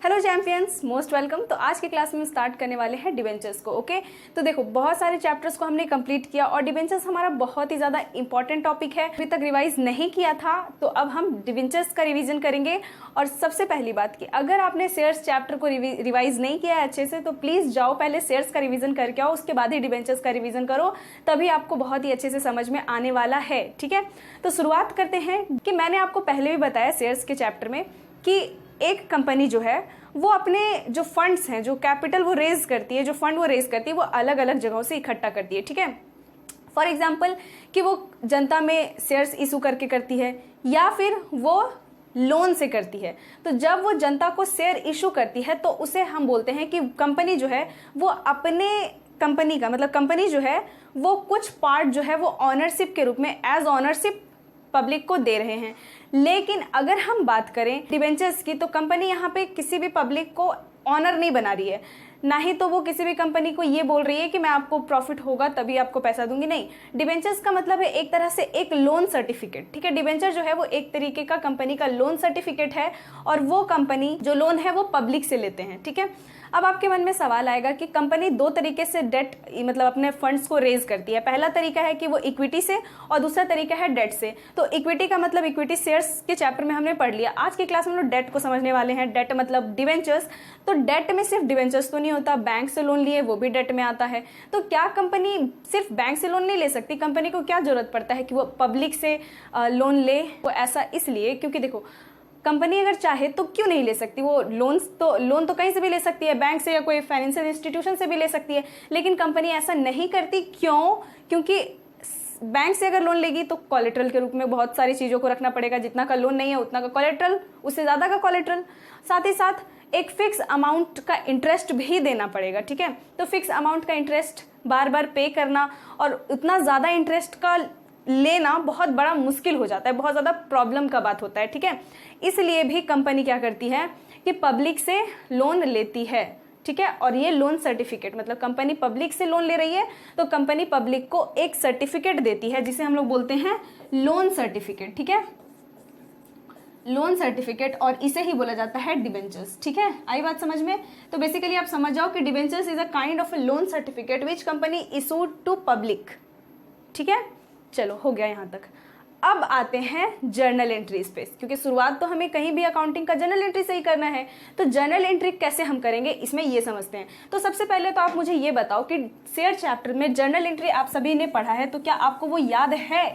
Hello champions, most welcome. तो आज की क्लास में स्टार्ट करने वाले हैं डिबेंचर्स को। ओके, तो देखो बहुत सारे चैप्टर्स को हमने कंप्लीट किया और डिबेंचर्स हमारा बहुत ही ज़्यादा इंपॉर्टेंट टॉपिक है। अभी तक रिवाइज नहीं किया था तो अब हम डिबेंचर्स का रिवीजन करेंगे। और सबसे पहली बात कि अगर आपने शेयर्स चैप्टर को रिवाइज नहीं किया है अच्छे से तो प्लीज़ जाओ पहले शेयर्स का रिवीजन करके आओ, उसके बाद ही डिबेंचर्स का रिवीजन करो, तभी आपको बहुत ही अच्छे से समझ में आने वाला है। ठीक है, तो शुरुआत करते हैं कि मैंने आपको पहले भी बताया शेयर्स के चैप्टर में कि एक कंपनी जो है वो अपने जो फंड्स हैं, जो कैपिटल वो रेज करती है, जो फंड वो रेज करती है वो अलग अलग जगहों से इकट्ठा करती है। ठीक है, फॉर एग्जांपल कि वो जनता में शेयर्स इशू करके करती है या फिर वो लोन से करती है। तो जब वो जनता को शेयर इशू करती है तो उसे हम बोलते हैं कि कंपनी जो है वो अपने कंपनी का मतलब कंपनी जो है वो कुछ पार्ट जो है वो ऑनरशिप के रूप में एज ऑनरशिप पब्लिक को दे रहे हैं। लेकिन अगर हम बात करें डिबेंचर्स की तो कंपनी यहाँ पे किसी भी पब्लिक को ऑनर नहीं बना रही है, ना ही तो वो किसी भी कंपनी को ये बोल रही है कि मैं आपको प्रॉफिट होगा तभी आपको पैसा दूंगी। नहीं, डिबेंचर्स का मतलब है एक तरह से एक लोन सर्टिफिकेट। ठीक है, डिबेंचर जो है वो एक तरीके का कंपनी का लोन सर्टिफिकेट है और वो कंपनी जो लोन है वो पब्लिक से लेते हैं। ठीक है, अब आपके मन में सवाल आएगा कि कंपनी दो तरीके से डेट मतलब अपने फंड्स को रेज करती है। पहला तरीका है कि वो इक्विटी से और दूसरा तरीका है डेट से। तो इक्विटी का मतलब इक्विटी शेयर्स के चैप्टर में हमने पढ़ लिया। आज की क्लास में हम लोग डेट को समझने वाले हैं। डेट मतलब डिवेंचर्स। तो डेट में सिर्फ डिवेंचर्स तो नहीं होता, बैंक से लोन लिए वो भी डेट में आता है। तो क्या कंपनी सिर्फ बैंक से लोन नहीं ले सकती? कंपनी को क्या जरूरत पड़ता है कि वो पब्लिक से लोन ले? वो ऐसा इसलिए क्योंकि देखो कंपनी अगर चाहे तो क्यों नहीं ले सकती? वो लोन तो कहीं से भी ले सकती है, बैंक से या कोई फाइनेंशियल इंस्टीट्यूशन से भी ले सकती है, लेकिन कंपनी ऐसा नहीं करती। क्यों? क्योंकि बैंक से अगर लोन लेगी तो कोलेट्रल के रूप में बहुत सारी चीज़ों को रखना पड़ेगा। जितना का लोन नहीं है उतना का कोलेट्रल, उससे ज़्यादा का कोलेट्रल, साथ ही साथ एक फिक्स अमाउंट का इंटरेस्ट भी देना पड़ेगा। ठीक है, तो फिक्स अमाउंट का इंटरेस्ट बार बार पे करना और उतना ज़्यादा इंटरेस्ट का लेना बहुत बड़ा मुश्किल हो जाता है, बहुत ज़्यादा प्रॉब्लम का बात होता है। ठीक है, इसलिए भी कंपनी क्या करती है कि पब्लिक से लोन लेती है। ठीक है, और ये लोन सर्टिफिकेट मतलब कंपनी पब्लिक से लोन ले रही है तो कंपनी पब्लिक को एक सर्टिफिकेट देती है जिसे हम लोग बोलते हैं लोन सर्टिफिकेट। ठीक है, लोन सर्टिफिकेट, और इसे ही बोला जाता है डिबेंचर्स। ठीक है, आई बात समझ में? तो बेसिकली आप समझ जाओ कि debentures is a kind of a loan certificate which company issued to public. ठीक है, चलो हो गया यहाँ तक। अब आते हैं जर्नल एंट्रीज पे, क्योंकि शुरुआत तो हमें कहीं भी अकाउंटिंग का जर्नल एंट्री से ही करना है। तो जर्नल एंट्री कैसे हम करेंगे इसमें ये समझते हैं। तो सबसे पहले तो आप मुझे ये बताओ कि शेयर चैप्टर में जर्नल एंट्री आप सभी ने पढ़ा है तो क्या आपको वो याद है?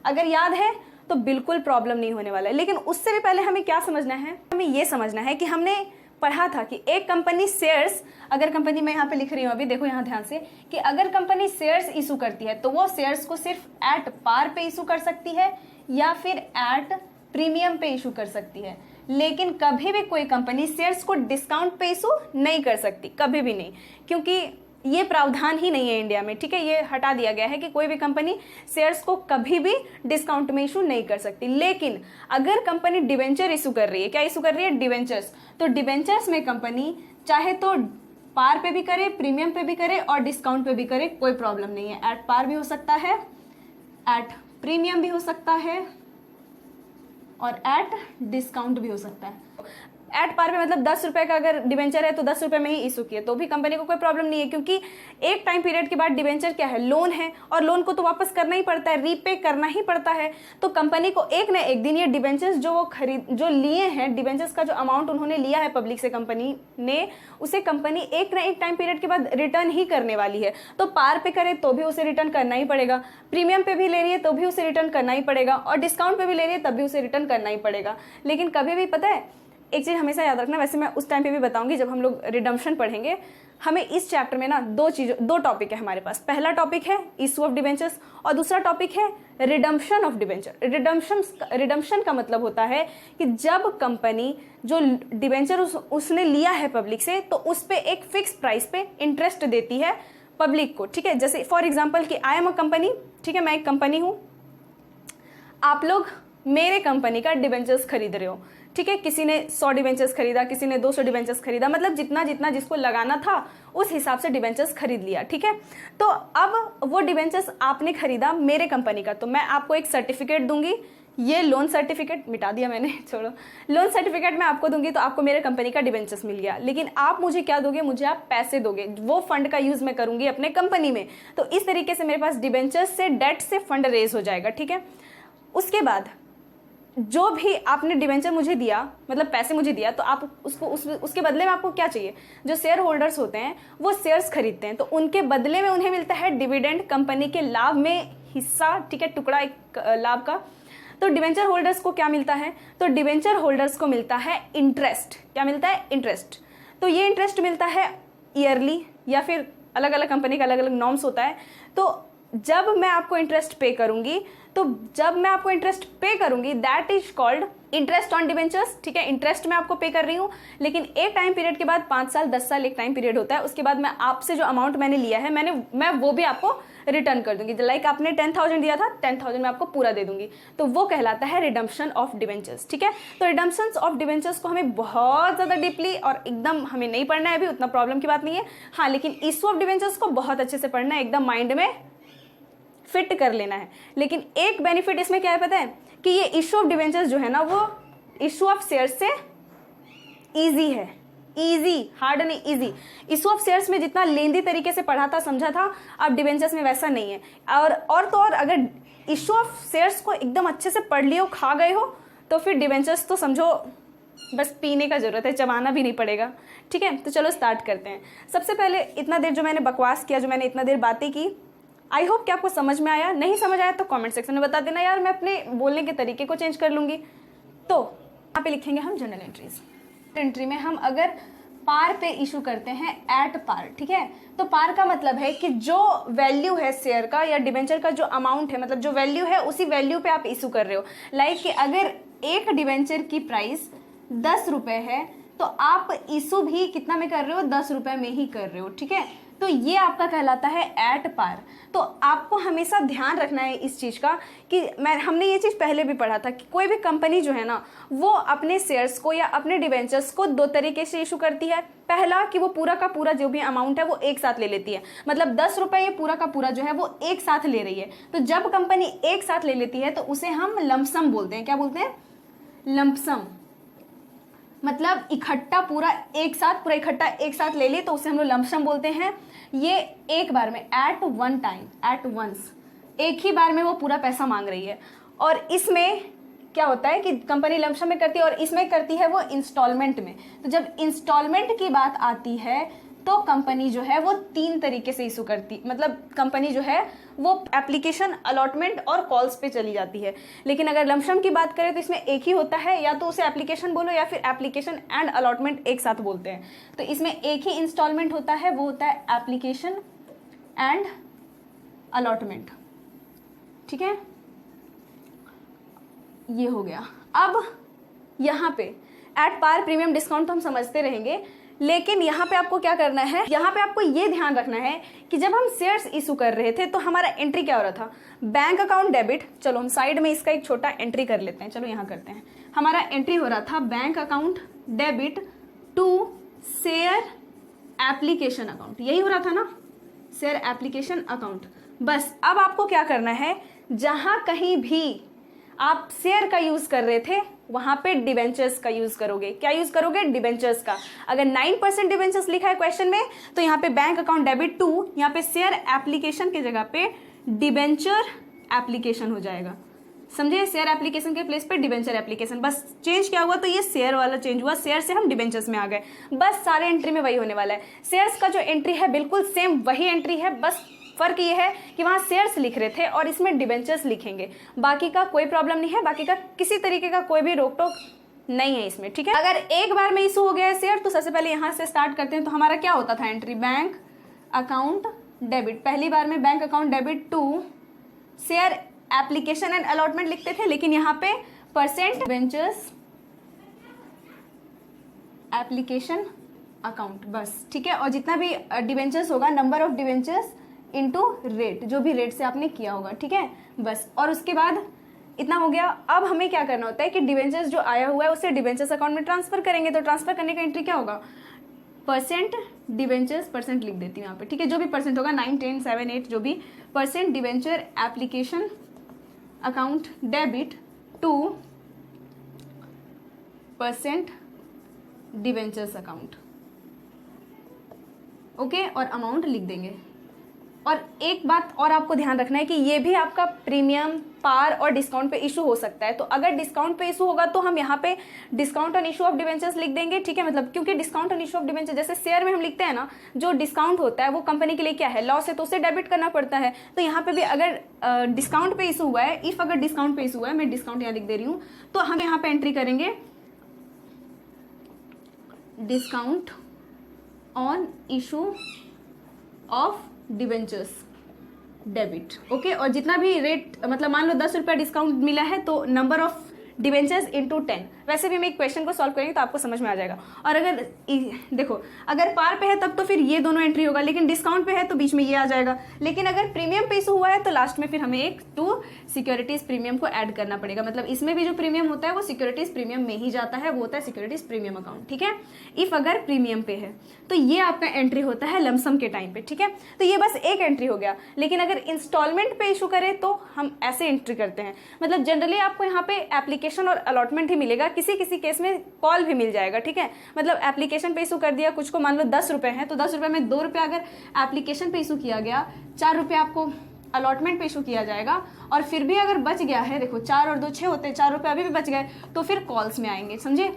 अगर याद है तो बिल्कुल प्रॉब्लम नहीं होने वाला है। लेकिन उससे भी पहले हमें क्या समझना है? हमें ये समझना है कि हमने पढ़ा था कि एक कंपनी शेयर्स, अगर कंपनी मैं यहाँ पे लिख रही हूँ अभी देखो यहाँ ध्यान से, कि अगर कंपनी शेयर्स इशू करती है तो वो शेयर्स को सिर्फ एट पार पे इशू कर सकती है या फिर एट प्रीमियम पे इशू कर सकती है। लेकिन कभी भी कोई कंपनी शेयर्स को डिस्काउंट पे इशू नहीं कर सकती, कभी भी नहीं, क्योंकि ये प्रावधान ही नहीं है इंडिया में। ठीक है, ये हटा दिया गया है कि कोई भी कंपनी शेयर्स को कभी भी डिस्काउंट में इशू नहीं कर सकती। लेकिन अगर कंपनी डिवेंचर इशू कर रही है, क्या इशू कर रही है? डिवेंचर्स। तो डिवेंचर्स में कंपनी चाहे तो पार पे भी करे, प्रीमियम पे भी करे और डिस्काउंट पे भी करे, कोई प्रॉब्लम नहीं है। एट पार भी हो सकता है, एट प्रीमियम भी हो सकता है और एट डिस्काउंट भी हो सकता है। एट पार पे मतलब 10 रुपए का अगर डिवेंचर है तो 10 रुपए में ही इशू किए तो भी कंपनी को कोई प्रॉब्लम नहीं है, क्योंकि एक टाइम पीरियड के बाद डिवेंचर क्या है? लोन है और लोन को तो वापस करना ही पड़ता है, रीपे करना ही पड़ता है। तो कंपनी को एक ना एक दिन ये डिवेंचर्स जो लिए हैं, डिवेंचर्स का जो अमाउंट उन्होंने लिया है पब्लिक से कंपनी ने, उसे कंपनी एक ना एक टाइम पीरियड के बाद रिटर्न ही करने वाली है। तो पार पे करे तो भी उसे रिटर्न करना ही पड़ेगा, प्रीमियम पे भी ले रही है तो भी उसे रिटर्न करना ही पड़ेगा और डिस्काउंट पे भी ले रही है तब भी उसे रिटर्न करना ही पड़ेगा। लेकिन कभी भी पता है एक चीज़ हमेशा याद रखना, वैसे मैं उस टाइम पे भी बताऊंगी जब हम लोग रिडम्पशन पढ़ेंगे। हमें इस चैप्टर में ना दो टॉपिक है हमारे पास। पहला टॉपिक है इशू ऑफ डिवेंचर्स और दूसरा टॉपिक है रिडम्पशन ऑफ डिवेंचर। रिडम्पशन का मतलब होता है कि जब कंपनी जो डिवेंचर उसने लिया है पब्लिक से तो उस पर एक फिक्स प्राइस पे इंटरेस्ट देती है पब्लिक को। ठीक है, जैसे फॉर एग्जाम्पल कि आई एम अ कंपनी। ठीक है, मैं एक कंपनी हूँ, आप लोग मेरे कंपनी का डिवेंचर्स खरीद रहे हो। ठीक है, किसी ने 100 डिवेंचर्स खरीदा, किसी ने 200 डिवेंचर्स खरीदा, मतलब जितना जितना जिसको लगाना था उस हिसाब से डिवेंचर्स खरीद लिया। ठीक है, तो अब वो डिवेंचर्स आपने खरीदा मेरे कंपनी का, तो मैं आपको एक सर्टिफिकेट दूंगी ये लोन सर्टिफिकेट मिटा दिया मैंने, छोड़ो। लोन सर्टिफिकेट मैं आपको दूंगी तो आपको मेरे कंपनी का डिबेंचर्स मिल गया, लेकिन आप मुझे क्या दोगे, मुझे आप पैसे दोगे, वो फंड का यूज मैं करूंगी अपने कंपनी में। तो इस तरीके से मेरे पास डिबेंचर्स से डेट से फंड रेज हो जाएगा, ठीक है। उसके बाद जो भी आपने डिबेंचर मुझे दिया, मतलब पैसे मुझे दिया, तो आप उसके बदले में आपको क्या चाहिए, जो शेयर होल्डर्स होते हैं वो शेयर्स खरीदते हैं, तो उनके बदले में उन्हें मिलता है डिविडेंड, कंपनी के लाभ में हिस्सा, ठीक है, टुकड़ा एक लाभ का। तो डिवेंचर होल्डर्स को क्या मिलता है, तो डिवेंचर होल्डर्स को मिलता है इंटरेस्ट। क्या मिलता है, इंटरेस्ट। तो ये इंटरेस्ट मिलता है ईयरली, या फिर अलग अलग कंपनी का अलग अलग नॉर्म्स होता है। तो जब मैं आपको इंटरेस्ट पे करूंगी, that is called interest on debentures, ठीक है। इंटरेस्ट मैं आपको पे कर रही हूँ, लेकिन एक टाइम पीरियड के बाद 5 साल 10 साल एक टाइम पीरियड होता है, उसके बाद मैं आपसे जो अमाउंट मैंने लिया है मैं वो भी आपको रिटर्न कर दूंगी। लाइक आपने 10,000 दिया था, 10,000 मैं आपको पूरा दे दूंगी, तो वो कहलाता है रिडम्पशन ऑफ डिवेंचर्स, ठीक है। तो रिडम्पशन ऑफ डिवेंचर्स को हमें बहुत ज़्यादा डीपली और एकदम हमें नहीं पढ़ना है अभी, उतना प्रॉब्लम की बात नहीं है। हाँ, लेकिन इशू ऑफ डिवेंचर्स को बहुत अच्छे से पढ़ना है, एकदम माइंड में फिट कर लेना है। लेकिन एक बेनिफिट इसमें क्या है पता है, कि ये इशू ऑफ डिवेंचर्स जो है ना, वो इशू ऑफ शेयर से इजी है। इजी, हार्ड नहीं, इजी। इशू ऑफ शेयर्स में जितना लेंदी तरीके से पढ़ा था, समझा था, अब डिवेंचर्स में वैसा नहीं है। और तो और अगर इशू ऑफ शेयर्स को एकदम अच्छे से पढ़ लियो, खा गए हो, तो फिर डिवेंचर्स तो समझो बस पीने का जरूरत है, चबाना भी नहीं पड़ेगा, ठीक है। तो चलो स्टार्ट करते हैं। सबसे पहले इतना देर जो मैंने बकवास किया, जो मैंने इतना देर बातें की, आई होप कि आपको समझ में आया। नहीं समझ आया तो कमेंट सेक्शन में बता देना यार, मैं अपने बोलने के तरीके को चेंज कर लूंगी। तो यहाँ पे लिखेंगे हम जनरल एंट्रीज। एंट्री में हम अगर पार पे इशू करते हैं एट पार, ठीक है, तो पार का मतलब है कि जो वैल्यू है शेयर का या डिबेंचर का, जो अमाउंट है, मतलब जो वैल्यू है, उसी वैल्यू पे आप इशू कर रहे हो। लाइक कि अगर एक डिबेंचर की प्राइस 10 रुपये है, तो आप इशू भी कितना में कर रहे हो, 10 रुपये में ही कर रहे हो, ठीक है। तो ये आपका कहलाता है एट पार। तो आपको हमेशा ध्यान रखना है इस चीज़ का कि हमने ये चीज़ पहले भी पढ़ा था कि कोई भी कंपनी जो है ना, वो अपने शेयर्स को या अपने डिवेंचर्स को 2 तरीके से इशू करती है। पहला कि वो पूरा का पूरा जो भी अमाउंट है वो एक साथ ले लेती है, मतलब 10 रुपये ये पूरा का पूरा जो है वो एक साथ ले रही है। तो जब कंपनी एक साथ ले लेती है तो उसे हम लमसम बोलते हैं। क्या बोलते हैं, लमसम। मतलब इकट्ठा पूरा एक साथ ले ली तो उसे हम लोग लमसम बोलते हैं। ये एक बार में, at one time, at once, एक ही बार में वो पूरा पैसा मांग रही है। और इसमें क्या होता है कि कंपनी लमसम में करती है और इसमें करती है वो इंस्टॉलमेंट में। तो जब इंस्टॉलमेंट की बात आती है तो कंपनी जो है वो 3 तरीके से इशू करती, मतलब कंपनी जो है वो एप्लीकेशन, अलॉटमेंट और कॉल्स पे चली जाती है। लेकिन अगर लमसम की बात करें तो इसमें एक ही होता है, या तो उसे एप्लीकेशन बोलो या फिर एप्लीकेशन एंड अलॉटमेंट एक साथ बोलते हैं। तो इसमें एक ही इंस्टॉलमेंट होता है, वो होता है एप्लीकेशन एंड अलॉटमेंट, ठीक है। ये हो गया। अब यहाँ पे एट पार, प्रीमियम, डिस्काउंट तो हम समझते रहेंगे, लेकिन यहाँ पे आपको क्या करना है, यहाँ पे आपको ये ध्यान रखना है कि जब हम शेयर्स इशू कर रहे थे तो हमारा एंट्री क्या हो रहा था, बैंक अकाउंट डेबिट। चलो हम साइड में इसका एक छोटा एंट्री कर लेते हैं, चलो यहाँ करते हैं। हमारा एंट्री हो रहा था bank account debit to share application account, यही हो रहा था ना, शेयर एप्लीकेशन अकाउंट। बस अब आपको क्या करना है, जहां कहीं भी आप शेयर का यूज कर रहे थे वहां पे डिवेंचर्स का यूज करोगे। क्या यूज करोगे, डिवेंचर्स का। अगर 9% डिवेंचर्स लिखा है क्वेश्चन में तो यहाँ पे बैंक अकाउंट डेबिट टू, यहाँ पे शेयर एप्लीकेशन की जगह पे डिवेंचर एप्लीकेशन हो जाएगा। समझे, शेयर एप्लीकेशन के प्लेस पे डिवेंचर एप्लीकेशन। बस चेंज क्या हुआ, तो ये शेयर वाला चेंज हुआ, शेयर से हम डिवेंचर्स में आ गए। बस सारे एंट्री में वही होने वाला है। शेयर्स का जो एंट्री है बिल्कुल सेम वही एंट्री है, बस फर्क ये है कि वहां शेयर्स लिख रहे थे और इसमें डिवेंचर्स लिखेंगे। बाकी का कोई प्रॉब्लम नहीं है, बाकी का किसी तरीके का कोई भी रोक टोक नहीं है इसमें, ठीक है। अगर एक बार में इशू हो गया है शेयर तो सबसे पहले यहां से स्टार्ट करते हैं। तो हमारा क्या होता था एंट्री, बैंक अकाउंट डेबिट। पहली बार में bank account debit to share application and allotment लिखते थे, लेकिन यहाँ पे परसेंट डिवेंचर्स एप्लीकेशन अकाउंट, बस, ठीक है। और जितना भी डिवेंचर्स होगा, number of debentures into rate, जो भी रेट से आपने किया होगा, ठीक है, बस। और उसके बाद इतना हो गया। अब हमें क्या करना होता है कि डिवेंचर्स जो आया हुआ है उसे डिवेंचर्स अकाउंट में ट्रांसफर करेंगे। तो ट्रांसफर करने का एंट्री क्या होगा, परसेंट डिवेंचर्स, परसेंट लिख देती हूँ यहाँ पे, ठीक है, जो भी परसेंट होगा 9, 10, 7, 8 जो भी, percent debenture application account debit 2% debentures account, okay, और अमाउंट लिख देंगे। और एक बात और आपको ध्यान रखना है कि ये भी आपका प्रीमियम, पार और डिस्काउंट पे इशू हो सकता है। तो अगर डिस्काउंट पे इशू होगा तो हम यहाँ पे discount on issue of debentures लिख देंगे, ठीक है। मतलब क्योंकि discount on issue of debenture जैसे शेयर में हम लिखते हैं ना, जो डिस्काउंट होता है वो कंपनी के लिए क्या है, लॉस है, तो उसे डेबिट करना पड़ता है। तो यहाँ पे भी अगर डिस्काउंट पे इशू हुआ है, इफ अगर डिस्काउंट पे इशू हुआ है, मैं डिस्काउंट यहाँ लिख दे रही हूँ, तो हम यहाँ पे एंट्री करेंगे discount on issue of debentures debit, okay. और जितना भी रेट, मतलब मान लो 10 रुपया डिस्काउंट मिला है तो नंबर ऑफ डिवेंचर्स इंटू 10। वैसे भी हम एक क्वेश्चन को सॉल्व करेंगे तो आपको समझ में आ जाएगा। और अगर देखो अगर पार पे है तब तो फिर ये दोनों एंट्री होगा, लेकिन डिस्काउंट पे है तो बीच में ये आ जाएगा। लेकिन अगर प्रीमियम पे इशू हुआ है तो लास्ट में फिर हमें एक 2 सिक्योरिटीज प्रीमियम को ऐड करना पड़ेगा। मतलब इसमें भी जो प्रीमियम होता है वो सिक्योरिटीज प्रीमियम में ही जाता है, वो होता है सिक्योरिटीज प्रीमियम अकाउंट, ठीक है। इफ अगर प्रीमियम पे है तो ये आपका एंट्री होता है लमसम के टाइम पे, ठीक है। तो ये बस एक एंट्री हो गया। लेकिन अगर इंस्टॉलमेंट पे इशू करें तो हम ऐसे एंट्री करते हैं। मतलब जनरली आपको यहाँ पे एप्लीकेशन और अलॉटमेंट ही मिलेगा, किसी किसी केस में कॉल भी मिल जाएगा, ठीक है। मतलब एप्लीकेशन पे इशू कर दिया, कुछ को मान लो 10 रुपए है तो 10 रुपए में 2 रुपये अगर एप्लीकेशन पे इशू किया गया, 4 रुपये आपको अलॉटमेंट पे इशू किया जाएगा। और फिर भी अगर बच गया है, देखो 4 और 2 6 होते हैं, 4 रुपये अभी भी बच गए तो फिर कॉल्स में आएंगे, समझे।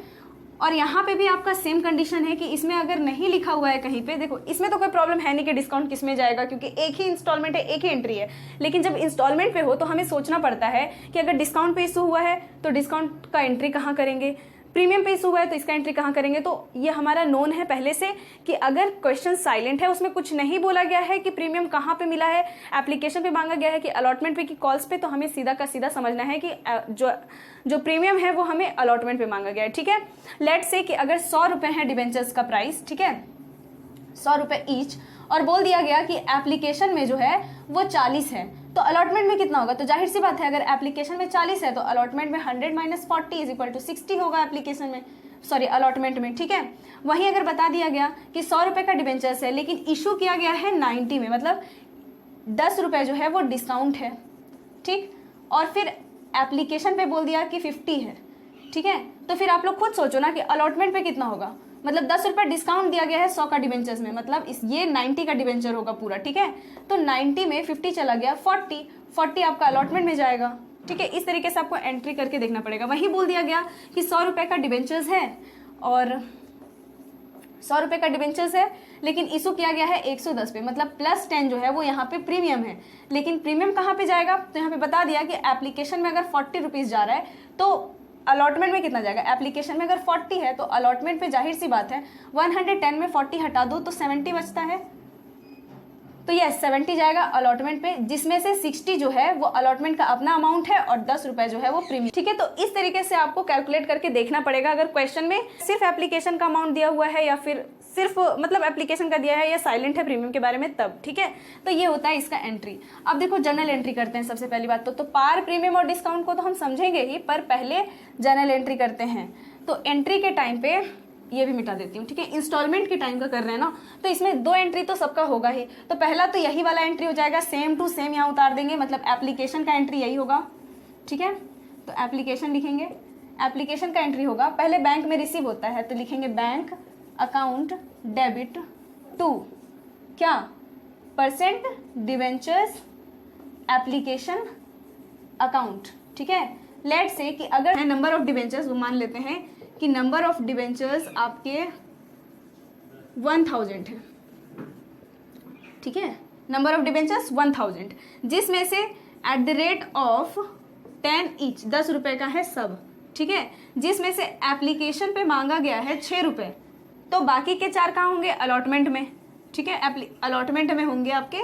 और यहाँ पे भी आपका सेम कंडीशन है कि इसमें अगर नहीं लिखा हुआ है कहीं पे, देखो इसमें तो कोई प्रॉब्लम है नहीं कि डिस्काउंट किस में जाएगा, क्योंकि एक ही इंस्टॉलमेंट है, एक ही एंट्री है। लेकिन जब इंस्टॉलमेंट पे हो तो हमें सोचना पड़ता है कि अगर डिस्काउंट पे इशू हुआ है तो डिस्काउंट का एंट्री कहाँ करेंगे, प्रीमियम पे इशू हुआ है तो इसका एंट्री कहाँ करेंगे। तो ये हमारा नोन है पहले से कि अगर क्वेश्चन साइलेंट है, उसमें कुछ नहीं बोला गया है कि प्रीमियम कहाँ पे मिला है, एप्लीकेशन पे मांगा गया है कि अलॉटमेंट पे कि कॉल्स पे, तो हमें सीधा का सीधा समझना है कि जो प्रीमियम है वो हमें अलॉटमेंट पे मांगा गया है, ठीक है। लेट से कि अगर 100 रुपये है डिवेंचर्स का प्राइस, ठीक है, 100 रुपये ईच, और बोल दिया गया कि एप्लीकेशन में जो है वो 40 है, तो अलॉटमेंट में कितना होगा। तो जाहिर सी बात है अगर एप्लीकेशन में 40 है तो अलॉटमेंट में 100 - 40 = 60 होगा एप्लीकेशन में, सॉरी अलॉटमेंट में, ठीक है। वहीं अगर बता दिया गया कि 100 रुपये का डिवेंचर्स है लेकिन इशू किया गया है 90 में, मतलब 10 रुपये जो है वो डिस्काउंट है, ठीक, और फिर एप्लीकेशन पे बोल दिया कि 50 है, ठीक है। तो फिर आप लोग खुद सोचो ना कि अलॉटमेंट पे कितना होगा। मतलब 10 रुपये डिस्काउंट दिया गया है 100 का डिवेंचर्स में, मतलब ये 90 का डिवेंचर होगा पूरा, ठीक है। तो 90 में 50 चला गया, 40 आपका अलॉटमेंट में जाएगा, ठीक है। इस तरीके से आपको एंट्री करके देखना पड़ेगा। वही बोल दिया गया कि 100 रुपये का डिवेंचर्स है और 100 रुपये का डिवेंचर्स है लेकिन इशू किया गया है 110 पे, मतलब +10 जो है वो यहाँ पे प्रीमियम है। लेकिन प्रीमियम कहाँ पे जाएगा, तो यहाँ पे बता दिया कि एप्लीकेशन में अगर 40 रुपीज़ जा रहा है तो अलॉटमेंट में कितना जाएगा। एप्लीकेशन में अगर 40 है तो अलॉटमेंट पे जाहिर सी बात है 110 में 40 हटा दो तो 70 बचता है, तो ये 70 जाएगा अलॉटमेंट पे, जिसमें से 60 जो है वो अलॉटमेंट का अपना अमाउंट है और 10 रुपए जो है वो प्रीमियम, ठीक है। तो इस तरीके से आपको कैलकुलेट करके देखना पड़ेगा अगर क्वेश्चन में सिर्फ एप्लीकेशन का अमाउंट दिया हुआ है या फिर सिर्फ मतलब एप्लीकेशन का दिया है या साइलेंट है प्रीमियम के बारे में तब, ठीक है। तो ये होता है इसका एंट्री। अब देखो जनरल एंट्री करते हैं सबसे पहली बात तो पार, प्रीमियम और डिस्काउंट को तो हम समझेंगे ही, पर पहले जनरल एंट्री करते हैं। तो एंट्री के टाइम पे ये भी मिटा देती हूँ, ठीक है। इंस्टॉलमेंट के टाइम का कर रहे हैं ना, तो इसमें 2 एंट्री तो सबका होगा ही। तो पहला तो यही वाला एंट्री हो जाएगा, सेम टू सेम यहाँ उतार देंगे, मतलब एप्लीकेशन का एंट्री यही होगा, ठीक है। तो एप्लीकेशन लिखेंगे, एप्लीकेशन का एंट्री होगा, पहले बैंक में रिसीव होता है तो लिखेंगे बैंक अकाउंट डेबिट टू क्या % डिवेंचर्स एप्लीकेशन अकाउंट, ठीक है। लेट से कि अगर है नंबर ऑफ डिवेंचर्स, वो मान लेते हैं कि नंबर ऑफ डिवेंचर्स आपके 1000 है, ठीक है। नंबर ऑफ डिवेंचर्स 1000, जिसमें से @10 ईच 10 रुपये का है सब, ठीक है। जिसमें से एप्लीकेशन पे मांगा गया है 6 रुपये, तो बाकी के 4 कहाँ होंगे अलॉटमेंट में, ठीक है। अलॉटमेंट में होंगे आपके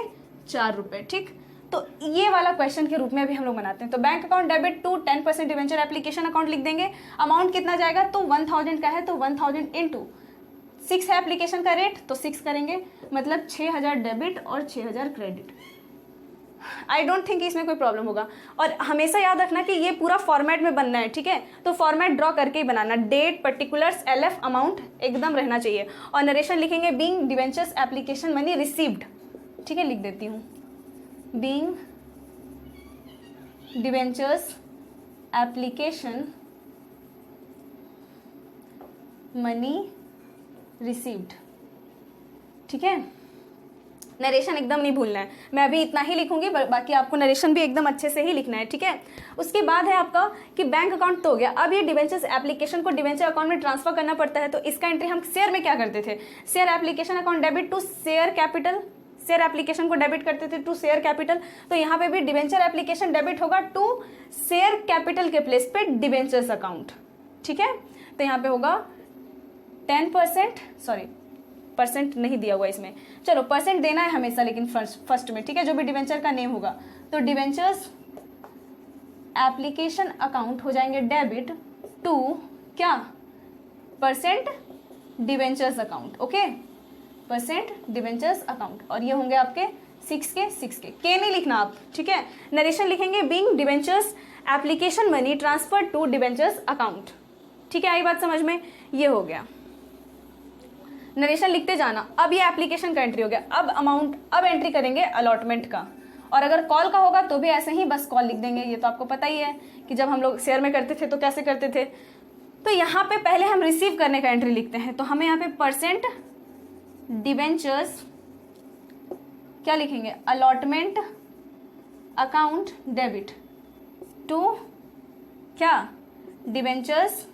4 रुपये, ठीक। तो ये वाला क्वेश्चन के रूप में अभी हम लोग बनाते हैं। तो bank account debit to 10% debenture application account लिख देंगे। अमाउंट कितना जाएगा, तो 1000 का है तो 1000 इंटू 6 है एप्लीकेशन का रेट तो 6 करेंगे, मतलब 6000 डेबिट और 6000 क्रेडिट। आई डोंट थिंक इसमें कोई प्रॉब्लम होगा। और हमेशा याद रखना कि ये पूरा फॉर्मेट में बनना है, ठीक है। तो फॉर्मेट ड्रॉ करके ही बनाना, डेट, पर्टिकुलर्स, LF, अमाउंट एकदम रहना चाहिए। और नरेशन लिखेंगे being debentures application money received, ठीक है, लिख देती हूँ। Being debentures application money received. ठीक है, नरेशन एकदम नहीं भूलना है, मैं अभी इतना ही लिखूंगी, बाकी आपको नरेशन भी एकदम अच्छे से ही लिखना है। ठीक है, उसके बाद है आपका कि बैंक अकाउंट तो हो गया। अब ये डिवेंचर्स एप्लीकेशन को डिवेंचर अकाउंट में ट्रांसफर करना पड़ता है, तो इसका एंट्री हम शेयर में क्या करते थे, share application account debit to share capital, share application को डेबिट करते थे टू शेयर कैपिटल। तो यहाँ पे भी डिवेंचर एप्लीकेशन डेबिट होगा टू शेयर कैपिटल के प्लेस पे डिवेंचर्स अकाउंट। ठीक है, तो यहाँ पे होगा 10%, सॉरी परसेंट नहीं दिया हुआ इसमें, चलो परसेंट देना है हमेशा लेकिन फर्स्ट में। ठीक है, जो भी डिवेंचर का नेम होगा, तो डिवेंचर्स एप्लीकेशन अकाउंट हो जाएंगे डेबिट टू क्या, percent debentures account. Okay, percent debentures account, और ये होंगे आपके 6 के नहीं लिखना आप। ठीक है, नरेशन लिखेंगे being debentures application money transfer to debentures account. ठीक है, आई बात समझ में, ये हो गया। नरेशन लिखते जाना। अब ये एप्लीकेशन का एंट्री हो गया। अब अमाउंट, अब एंट्री करेंगे अलॉटमेंट का, और अगर कॉल का होगा तो भी ऐसे ही बस कॉल लिख देंगे। ये तो आपको पता ही है कि जब हम लोग शेयर में करते थे तो कैसे करते थे। तो यहाँ पे पहले हम रिसीव करने का एंट्री लिखते हैं, तो हमें यहाँ पे परसेंट डिवेंचर्स क्या लिखेंगे, अलॉटमेंट अकाउंट डेबिट टू क्या, debentures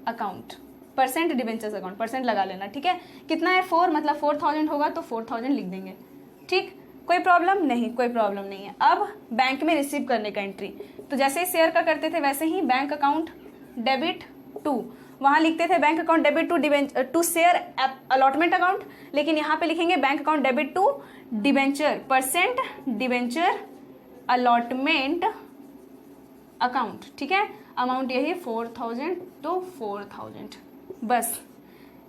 account, percent debentures account, percent लगा लेना। ठीक है, कितना है 4, मतलब 4000 होगा तो 4000 लिख देंगे। ठीक, कोई प्रॉब्लम नहीं, कोई प्रॉब्लम नहीं है। अब बैंक में रिसीव करने का एंट्री, तो जैसे शेयर का करते थे वैसे ही बैंक अकाउंट डेबिट टू, वहां लिखते थे bank account debit to share allotment account, लेकिन यहाँ पे लिखेंगे bank account debit to debenture, percent debenture allotment account. ठीक है, अमाउंट यही 4000 तो 4000, बस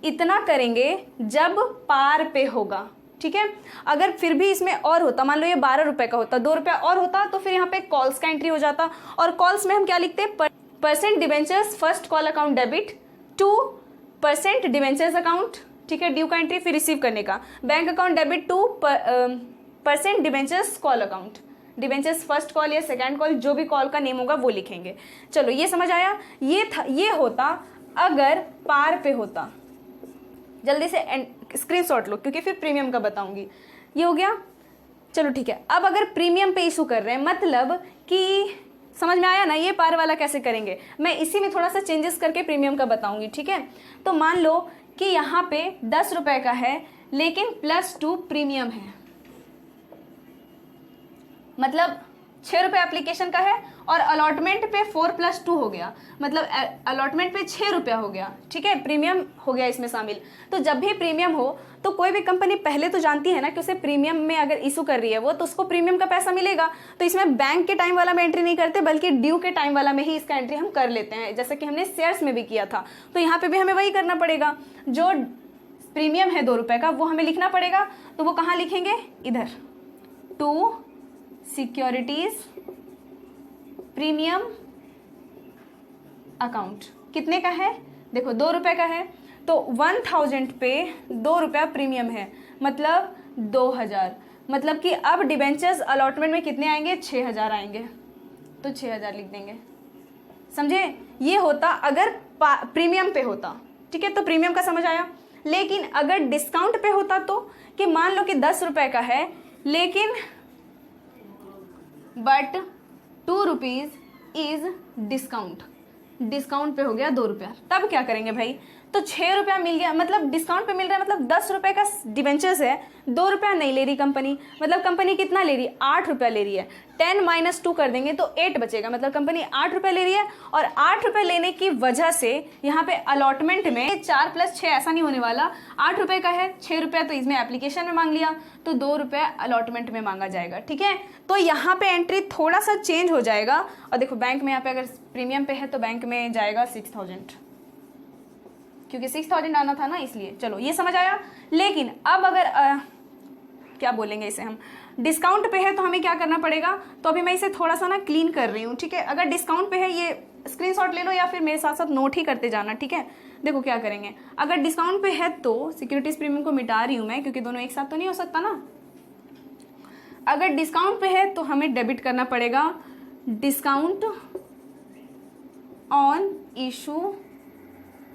इतना करेंगे जब पार पे होगा। ठीक है, अगर फिर भी इसमें और होता, मान लो ये 12 रुपए का होता, 2 रुपया और होता, तो फिर यहाँ पे कॉल्स का एंट्री हो जाता, और कॉल्स में हम क्या लिखते, percent debentures first call account debit two percent debentures account. ठीक है, ड्यू का एंट्री, फिर रिसीव करने का bank account debit two percent debentures call account, debentures first call या सेकंड कॉल, जो भी कॉल का नेम होगा वो लिखेंगे। चलो ये समझ आया। ये होता अगर पार पे होता। जल्दी से स्क्रीनशॉट लो क्योंकि फिर प्रीमियम का बताऊंगी। ये हो गया, चलो ठीक है। अब अगर प्रीमियम पे इशू कर रहे हैं, मतलब कि समझ में आया ना, ये पार वाला कैसे करेंगे, मैं इसी में थोड़ा सा चेंजेस करके प्रीमियम का बताऊंगी। ठीक है, तो मान लो कि यहाँ पे 10 रुपए का है लेकिन +2 प्रीमियम है, मतलब 6 रुपये एप्लीकेशन का है और अलॉटमेंट पे 4 + 2 हो गया, मतलब अलॉटमेंट पे 6 रुपया हो गया। ठीक है, प्रीमियम हो गया इसमें शामिल। तो जब भी प्रीमियम हो तो कोई भी कंपनी पहले तो जानती है ना कि उसे प्रीमियम में अगर इशू कर रही है वो, तो उसको प्रीमियम का पैसा मिलेगा। तो इसमें बैंक के टाइम वाला में एंट्री नहीं करते, बल्कि ड्यू के टाइम वाला में ही इसका एंट्री हम कर लेते हैं, जैसे कि हमने शेयर्स में भी किया था। तो यहाँ पे भी हमें वही करना पड़ेगा, जो प्रीमियम है 2 रुपये का वो हमें लिखना पड़ेगा। तो वो कहाँ लिखेंगे, इधर, टू सिक्योरिटीज प्रीमियम अकाउंट। कितने का है, देखो 2 रुपये का है, तो 1000 पे 2 रुपया प्रीमियम है, मतलब 2000, मतलब कि अब डिबेंचर्स अलॉटमेंट में कितने आएंगे, 6000 आएंगे, तो 6000 लिख देंगे। समझे, ये होता अगर प्रीमियम पे होता। ठीक है, तो प्रीमियम का समझ आया। लेकिन अगर डिस्काउंट पे होता तो, कि मान लो कि 10 रुपये का है लेकिन but 2 rupees is discount, discount पे हो गया 2 रुपया, तब क्या करेंगे भाई, तो 6 रुपया मिल गया, मतलब डिस्काउंट पे मिल रहा है, मतलब 10 रुपये का डिवेंचर्स है, 2 रुपया नहीं ले रही कंपनी, मतलब कंपनी कितना ले रही है, 8 रुपया ले रही है। 10 - 2 कर देंगे तो 8 बचेगा, मतलब कंपनी 8 रुपये ले रही है। और 8 रुपये लेने की वजह से यहाँ पे अलॉटमेंट में 4 + 6 ऐसा नहीं होने वाला, 8 रुपये का है, 6 रुपया तो इसमें एप्लीकेशन में मांग लिया, तो 2 रुपये अलॉटमेंट में मांगा जाएगा। ठीक है, तो यहाँ पे एंट्री थोड़ा सा चेंज हो जाएगा। और देखो बैंक में यहाँ पे अगर प्रीमियम पे है तो बैंक में जाएगा 6000, क्योंकि 6000 आना था ना, इसलिए। चलो ये समझ आया। लेकिन अब अगर क्या बोलेंगे इसे हम, डिस्काउंट पे है तो हमें क्या करना पड़ेगा, तो अभी मैं इसे थोड़ा सा ना क्लीन कर रही हूँ। ठीक है, अगर डिस्काउंट पे है, ये स्क्रीनशॉट ले लो या फिर मेरे साथ साथ नोट ही करते जाना। ठीक है, देखो क्या करेंगे, अगर डिस्काउंट पे है तो सिक्योरिटीज प्रीमियम को मिटा रही हूँ मैं, क्योंकि दोनों एक साथ तो नहीं हो सकता ना। अगर डिस्काउंट पे है तो हमें डेबिट करना पड़ेगा discount on issue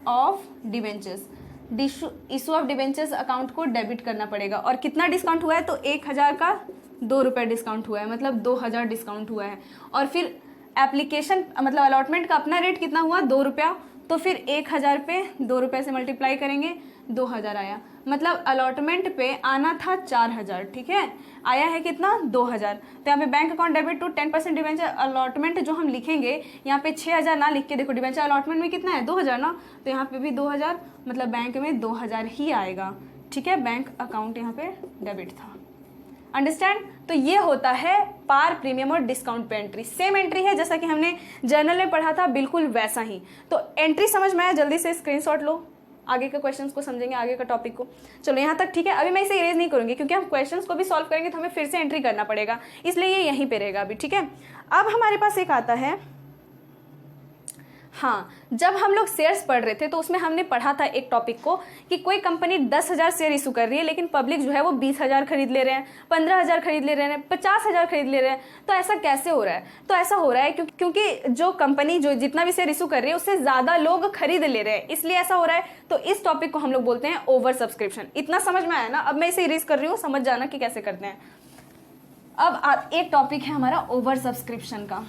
of debentures, issue of debentures account को डेबिट करना पड़ेगा। और कितना डिस्काउंट हुआ है, तो 1000 का 2 रुपये डिस्काउंट हुआ है, मतलब 2000 डिस्काउंट हुआ है। और फिर एप्लीकेशन मतलब अलॉटमेंट का अपना रेट कितना हुआ, 2 रुपया, तो फिर 1000 पे 2 रुपये से मल्टीप्लाई करेंगे, 2000 आया। मतलब अलॉटमेंट पे आना था 4000, ठीक है, आया है कितना, 2000। तो यहाँ पे bank account debit to 10% debenture allotment जो हम लिखेंगे, यहाँ पे 6000 ना लिख के, देखो डिवेंचर अलॉटमेंट में कितना है, 2000 ना, तो यहाँ पे भी 2000, मतलब बैंक में 2000 ही आएगा, ठीक है। बैंक अकाउंट यहाँ पे डेबिट था, अंडरस्टैंड। तो ये होता है पार, प्रीमियम और डिस्काउंट पे एंट्री। सेम एंट्री है जैसा कि हमने जर्नल में पढ़ा था, बिल्कुल वैसा ही। तो एंट्री समझ में आया, जल्दी से स्क्रीनशॉट लो, आगे के क्वेश्चंस को समझेंगे, आगे का टॉपिक को। चलो यहाँ तक ठीक है। अभी मैं इसे इरेज नहीं करूंगी क्योंकि हम क्वेश्चंस को भी सॉल्व करेंगे तो हमें फिर से एंट्री करना पड़ेगा, इसलिए ये यहीं पे रहेगा अभी, ठीक है। अब हमारे पास एक आता है, हाँ, जब हम लोग शेयर्स पढ़ रहे थे तो उसमें हमने पढ़ा था एक टॉपिक को कि कोई कंपनी 10,000 शेयर इशू कर रही है, लेकिन पब्लिक जो है वो 20,000 खरीद ले रहे हैं, 15,000 खरीद ले रहे हैं, 50,000 खरीद ले रहे हैं। तो ऐसा कैसे हो रहा है, तो ऐसा हो रहा है क्योंकि जो कंपनी जो जितना भी शेयर इशू कर रही है उससे ज्यादा लोग खरीद ले रहे हैं, इसलिए ऐसा हो रहा है। तो इस टॉपिक को हम लोग बोलते हैं ओवर सब्सक्रिप्शन। इतना समझ में आया ना, अब मैं इसे इरेज कर रही हूँ, समझ जाना कि कैसे करते हैं। अब एक टॉपिक है हमारा ओवर सब्सक्रिप्शन का।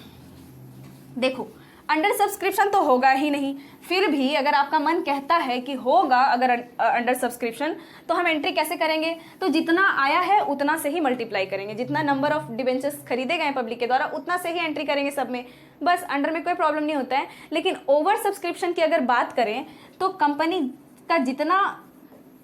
देखो, अंडर सब्सक्रिप्शन तो होगा ही नहीं, फिर भी अगर आपका मन कहता है कि होगा अगर अंडर सब्सक्रिप्शन, तो हम एंट्री कैसे करेंगे, तो जितना आया है उतना से ही मल्टीप्लाई करेंगे, जितना नंबर ऑफ डिवेंचर्स खरीदे गए पब्लिक के द्वारा उतना से ही एंट्री करेंगे सब में, बस। अंडर में कोई प्रॉब्लम नहीं होता है। लेकिन ओवर सब्सक्रिप्शन की अगर बात करें तो कंपनी का जितना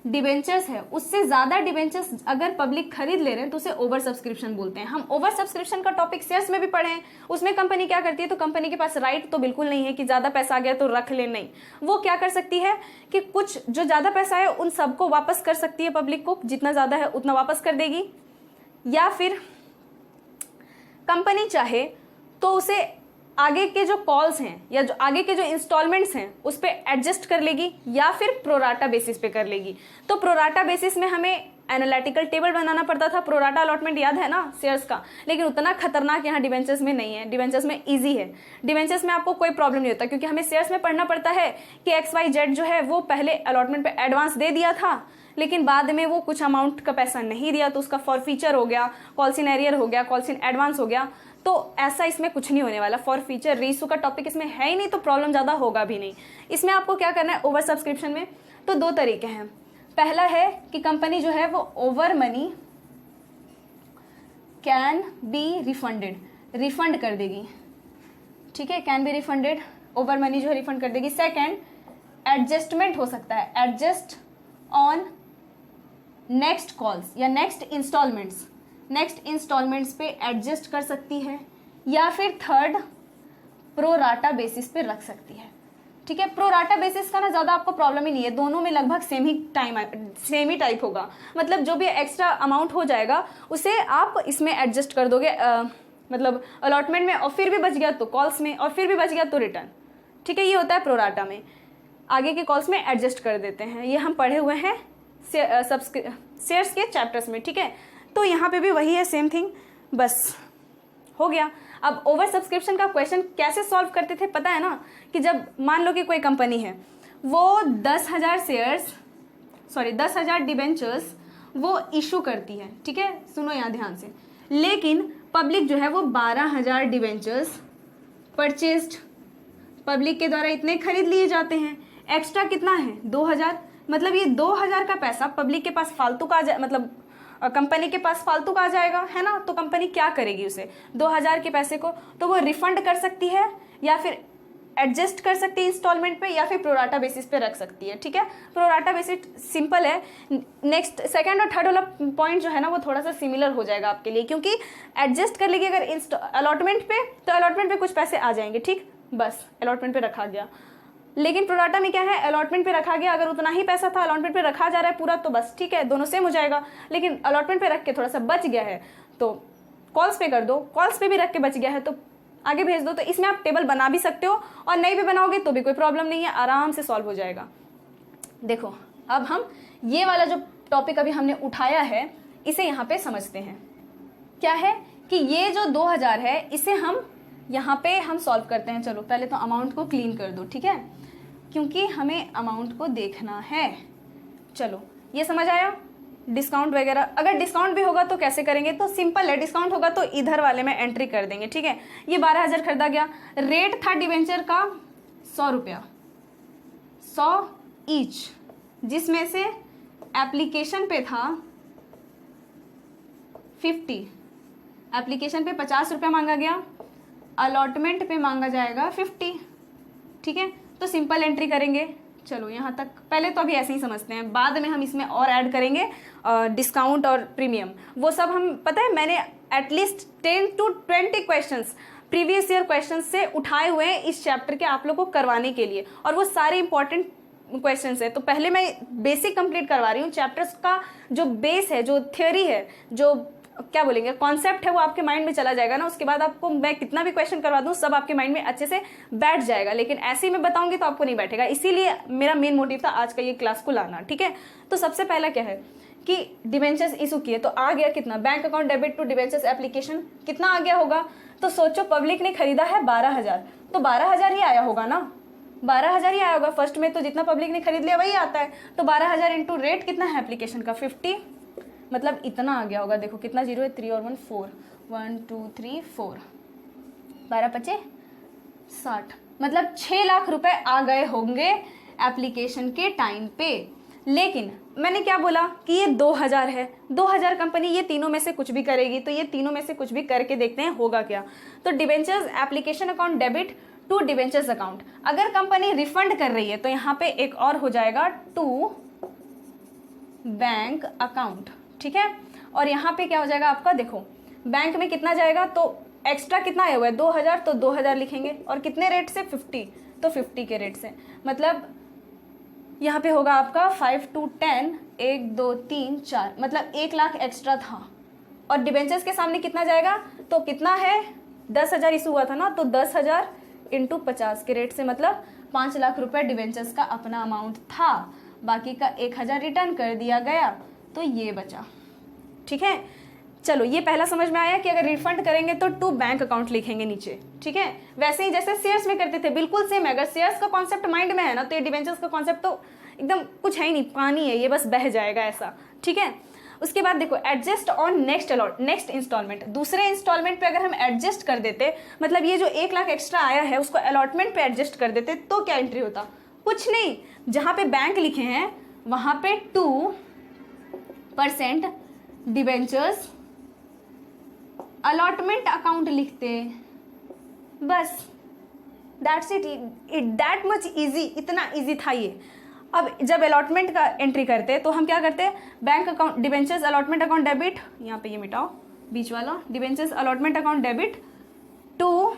डिवेंचर्स है उससे ज्यादा डिवेंचर्स अगर पब्लिक खरीद ले रहे हैं तो उसे ओवर सब्सक्रिप्शन बोलते हैं। हम ओवर सब्सक्रिप्शन का टॉपिक शेयर्स में भी पढ़े हैं। उसमें कंपनी क्या करती है, तो कंपनी के पास राइट तो बिल्कुल नहीं है कि ज्यादा पैसा आ गया तो रख ले, नहीं। वो क्या कर सकती है कि कुछ जो ज्यादा पैसा है उन सबको वापस कर सकती है, पब्लिक को जितना ज्यादा है उतना वापस कर देगी, या फिर कंपनी चाहे तो उसे आगे के जो कॉल्स हैं या जो आगे के जो इंस्टॉलमेंट्स हैं उस पर एडजस्ट कर लेगी, या फिर प्रोराटा बेसिस पे कर लेगी। तो प्रोराटा बेसिस में हमें एनालिटिकल टेबल बनाना पड़ता था, प्रोराटा अलॉटमेंट याद है ना शेयर्स का, लेकिन उतना खतरनाक यहाँ डिवेंचर्स में नहीं है। डिवेंचर्स में इजी है, डिवेंचर्स में आपको कोई प्रॉब्लम नहीं होता, क्योंकि हमें शेयर्स में पढ़ना पड़ता है कि XYZ जो है वो पहले अलॉटमेंट पे एडवांस दे दिया था, लेकिन बाद में वो कुछ अमाउंट का पैसा नहीं दिया, तो उसका फॉरफीचर हो गया, कॉल्स इन एरियर हो गया, कॉल्स इन एडवांस हो गया। तो ऐसा इसमें कुछ नहीं होने वाला, फॉर फीचर रीइशू का टॉपिक इसमें है ही नहीं, तो प्रॉब्लम ज्यादा होगा भी नहीं। इसमें आपको क्या करना है ओवर सब्सक्रिप्शन में, तो 2 तरीके हैं। पहला है कि कंपनी जो है वो over money can be refunded, refund कर देगी, ठीक है, can be refunded, over money जो है रिफंड कर देगी। सेकेंड, एडजस्टमेंट हो सकता है, एडजस्ट ऑन नेक्स्ट कॉल्स या नेक्स्ट इंस्टॉलमेंट्स पे एडजस्ट कर सकती है, या फिर थर्ड, प्रोराटा बेसिस पे रख सकती है, ठीक है। प्रोराटा बेसिस का ना ज़्यादा आपको प्रॉब्लम ही नहीं है, दोनों में लगभग सेम ही टाइप होगा। मतलब जो भी एक्स्ट्रा अमाउंट हो जाएगा उसे आप इसमें एडजस्ट कर दोगे, मतलब अलॉटमेंट में, और फिर भी बच गया तो कॉल्स में, और फिर भी बच गया तो रिटर्न, ठीक है। ये होता है प्रोराटा में, आगे के कॉल्स में एडजस्ट कर देते हैं। ये हम पढ़े हुए हैं शेयर्स के चैप्टर्स में, ठीक है। तो यहाँ पे भी वही है, सेम थिंग, बस हो गया। अब ओवर सब्सक्रिप्शन का क्वेश्चन कैसे सॉल्व करते थे पता है ना, कि जब मान लो कि कोई कंपनी है वो 10,000 डिबेंचर्स वो इशू करती है, ठीक है, सुनो यहाँ ध्यान से, लेकिन पब्लिक जो है वो 12,000 डिबेंचर्स परचेस्ड, पब्लिक के द्वारा इतने खरीद लिए जाते हैं। एक्स्ट्रा कितना है, 2,000, मतलब ये 2,000 का पैसा पब्लिक के पास फालतू का, मतलब कंपनी के पास फालतू का आ जाएगा, है ना। तो कंपनी क्या करेगी उसे, 2,000 के पैसे को तो वो रिफंड कर सकती है, या फिर एडजस्ट कर सकती है इंस्टॉलमेंट पे, या फिर प्रोराटा बेसिस पे रख सकती है, ठीक है। प्रोराटा बेसिस सिंपल है। नेक्स्ट सेकंड और थर्ड वाला पॉइंट जो है ना वो थोड़ा सा सिमिलर हो जाएगा आपके लिए, क्योंकि एडजस्ट कर लेगी अगर अलॉटमेंट पे, तो अलॉटमेंट पे कुछ पैसे आ जाएंगे, ठीक, बस अलॉटमेंट पे रखा गया। लेकिन प्रोराटा में क्या है, अलॉटमेंट पे रखा गया, अगर उतना ही पैसा था अलॉटमेंट पे रखा जा रहा है पूरा, तो बस ठीक है, दोनों सेम हो जाएगा। लेकिन अलॉटमेंट पे रख के थोड़ा सा बच गया है तो कॉल्स पे कर दो, कॉल्स पे भी रख के बच गया है तो आगे भेज दो। तो इसमें आप टेबल बना भी सकते हो, और नहीं भी बनाओगे तो भी कोई प्रॉब्लम नहीं है, आराम से सॉल्व हो जाएगा। देखो, अब हम ये वाला जो टॉपिक अभी हमने उठाया है इसे यहाँ पे समझते हैं। क्या है कि ये जो 2000 है इसे हम यहाँ पे हम सॉल्व करते हैं। चलो पहले तो अमाउंट को क्लीन कर दो, ठीक है, क्योंकि हमें अमाउंट को देखना है। चलो ये समझ आया। डिस्काउंट वगैरह, अगर डिस्काउंट भी होगा तो कैसे करेंगे, तो सिंपल है, डिस्काउंट होगा तो इधर वाले में एंट्री कर देंगे, ठीक है। ये 12,000 खरीदा गया, रेट था डिवेंचर का 100 रुपया, 100 ईच, जिसमें से एप्लीकेशन पे था 50, एप्लीकेशन पे 50 रुपया मांगा गया, अलॉटमेंट पे मांगा जाएगा 50, ठीक है। तो सिंपल एंट्री करेंगे। चलो यहाँ तक पहले तो अभी ऐसे ही समझते हैं, बाद में हम इसमें और ऐड करेंगे डिस्काउंट और प्रीमियम, वो सब हम, पता है मैंने at least 10 to 20 questions previous year question से उठाए हुए हैं इस चैप्टर के आप लोग को करवाने के लिए, और वो सारे इंपॉर्टेंट क्वेश्चंस है। तो पहले मैं बेसिक कंप्लीट करवा रही हूँ, चैप्टर्स का जो बेस है, जो थ्योरी है, जो क्या बोलेंगे कॉन्सेप्ट है, वो आपके माइंड में चला जाएगा ना। उसके बाद आपको मैं कितना भी क्वेश्चन करवा दूं सब आपके माइंड में अच्छे से बैठ जाएगा, लेकिन ऐसे ही मैं बताऊंगी तो आपको नहीं बैठेगा। इसीलिए मेरा मेन मोटिव था आज का ये क्लास को लाना, ठीक है। तो सबसे पहला क्या है कि डिवेंचर्स इशू किए, तो आ गया कितना, bank account debit to debentures application कितना आ गया होगा। तो सोचो पब्लिक ने खरीदा है 12,000, तो 12,000 ही आया होगा ना, 12,000 ही आया होगा। फर्स्ट में तो जितना पब्लिक ने खरीद लिया वही आता है। तो 12,000 इंटू रेट कितना है एप्लीकेशन का 50, मतलब इतना आ गया होगा। देखो कितना जीरो है, 3 और 1 4, 1 2 3 4, 12 पचे 60, मतलब 6 लाख रुपए आ गए होंगे एप्लीकेशन के टाइम पे। लेकिन मैंने क्या बोला कि ये 2000 है, 2000 कंपनी ये तीनों में से कुछ भी करेगी, तो ये तीनों में से कुछ भी करके देखते हैं होगा क्या। तो debentures application account debit to debentures account, अगर कंपनी रिफंड कर रही है तो यहाँ पे एक और हो जाएगा टू बैंक अकाउंट, ठीक है। और यहाँ पे क्या हो जाएगा आपका, देखो बैंक में कितना जाएगा, तो एक्स्ट्रा कितना आया हुआ है 2000, तो 2000 लिखेंगे, और कितने रेट से 50, तो 50 के रेट से, मतलब यहाँ पे होगा आपका 5 to 10, 1 2 3 4, मतलब 1 लाख एक्स्ट्रा था। और डिवेंचर्स के सामने कितना जाएगा, तो कितना है 10,000 इशू हुआ था ना, तो 10,000 इंटू 50 के रेट से, मतलब 5 लाख रुपए डिवेंचर्स का अपना अमाउंट था, बाकी का 1,000 रिटर्न कर दिया गया, तो ये बचा, ठीक है। चलो ये पहला समझ में आया कि अगर रिफंड करेंगे तो टू बैंक अकाउंट लिखेंगे नीचे, ठीक है। वैसे ही जैसे शेयर्स में करते थे, बिल्कुल सेम है। अगर शेयर्स का कॉन्सेप्ट माइंड में है ना, तो ये डिवेंचर्स का कॉन्सेप्ट तो एकदम कुछ है ही नहीं, पानी है, ये बस बह जाएगा ऐसा, ठीक है। उसके बाद देखो एडजस्ट ऑन नेक्स्ट इंस्टॉलमेंट, दूसरे इंस्टॉलमेंट पे अगर हम एडजस्ट कर देते, मतलब ये जो 1 लाख एक्स्ट्रा आया है उसको अलॉटमेंट पे एडजस्ट कर देते, तो क्या एंट्री होता, कुछ नहीं। जहां पे बैंक लिखे हैं वहां पे 2% डिवेंचर्स अलॉटमेंट अकाउंट लिखते, बस that's it, that much easy, इतना इजी था ये। अब जब अलॉटमेंट का एंट्री करते तो हम क्या करते, bank account debentures allotment account debit, यहाँ पे ये मिटाओ बीच वाला, debentures allotment account debit to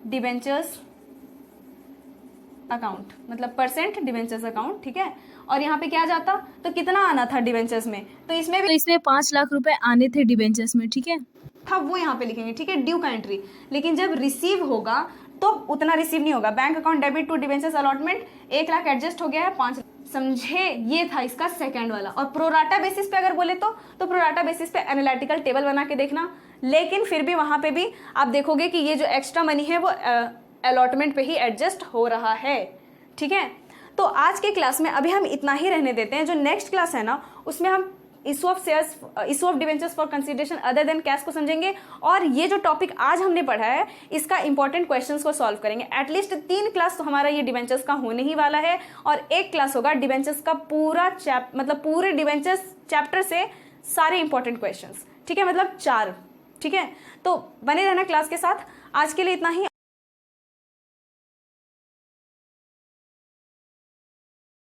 debentures account, मतलब परसेंट डिवेंचर्स अकाउंट, ठीक है। और यहाँ पे क्या जाता, तो कितना आना था डिवेंचर्स में, तो इसमें भी 5 लाख रुपए आने थे डिवेंचर्स में, ठीक है, था वो यहाँ पे लिखेंगे, ठीक है, ड्यू का एंट्री। लेकिन जब रिसीव होगा तो उतना रिसीव नहीं होगा। Bank account debit to debentures allotment 1 lakh adjust हो गया है 5, समझे, ये था इसका सेकंड वाला। और प्रोराटा बेसिस पे अगर बोले तो प्रोराटा बेसिस पे एनालिटिकल टेबल बना के देखना, लेकिन फिर भी वहां पे भी आप देखोगे कि ये जो एक्स्ट्रा मनी है वो अलॉटमेंट पे ही एडजस्ट हो रहा है, ठीक है। तो आज के क्लास में अभी हम इतना ही रहने देते हैं। जो नेक्स्ट क्लास है ना, उसमें हम issue of shares, issue of debentures for consideration other than cash को समझेंगे, और ये जो टॉपिक आज हमने पढ़ा है इसका इंपॉर्टेंट क्वेश्चंस को सॉल्व करेंगे। एटलीस्ट 3 क्लास तो हमारा ये डिवेंचर्स का होने ही वाला है, और 1 क्लास होगा डिवेंचर्स का पूरा मतलब पूरे डिवेंचर्स चैप्टर से सारे इंपॉर्टेंट क्वेश्चंस, ठीक है, मतलब 4, ठीक है। तो बने रहना क्लास के साथ। आज के लिए इतना ही।